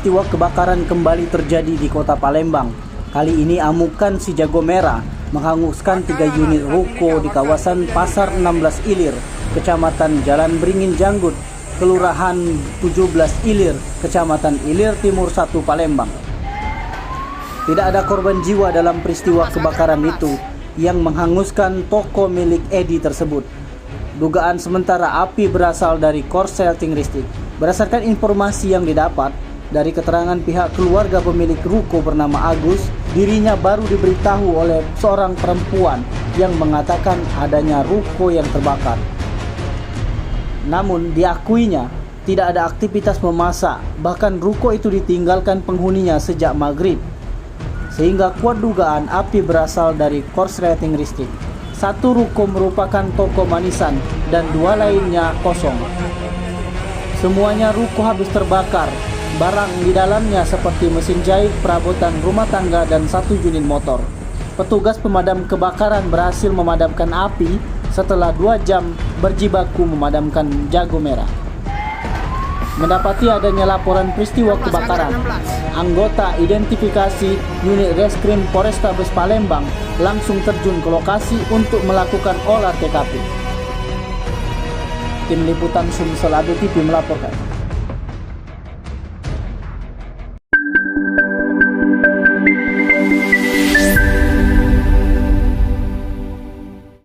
peristiwa kebakaran kembali terjadi di kota Palembang. Kali ini amukan si jago merah menghanguskan 3 unit ruko di kawasan Pasar 16 Ilir, Kecamatan Jalan Beringin Janggut, Kelurahan 17 Ilir, Kecamatan Ilir Timur 1 Palembang. Tidak ada korban jiwa dalam peristiwa kebakaran itu yang menghanguskan toko milik Edi tersebut. Dugaan sementara api berasal dari korsleting listrik. Berdasarkan informasi yang didapat dari keterangan pihak keluarga pemilik ruko bernama Agus, dirinya baru diberitahu oleh seorang perempuan yang mengatakan adanya ruko yang terbakar. Namun diakuinya tidak ada aktivitas memasak, bahkan ruko itu ditinggalkan penghuninya sejak maghrib. Sehingga kuat dugaan api berasal dari korsleting listrik. 1 ruko merupakan toko manisan dan 2 lainnya kosong. Semuanya ruko habis terbakar. Barang di dalamnya seperti mesin jahit, perabotan rumah tangga, dan 1 unit motor. Petugas pemadam kebakaran berhasil memadamkan api setelah 2 jam berjibaku memadamkan jago merah. Mendapati adanya laporan peristiwa kebakaran, anggota identifikasi unit Reskrim Polrestabes Palembang langsung terjun ke lokasi untuk melakukan olah TKP. Tim Liputan Sumsel ABTV melaporkan.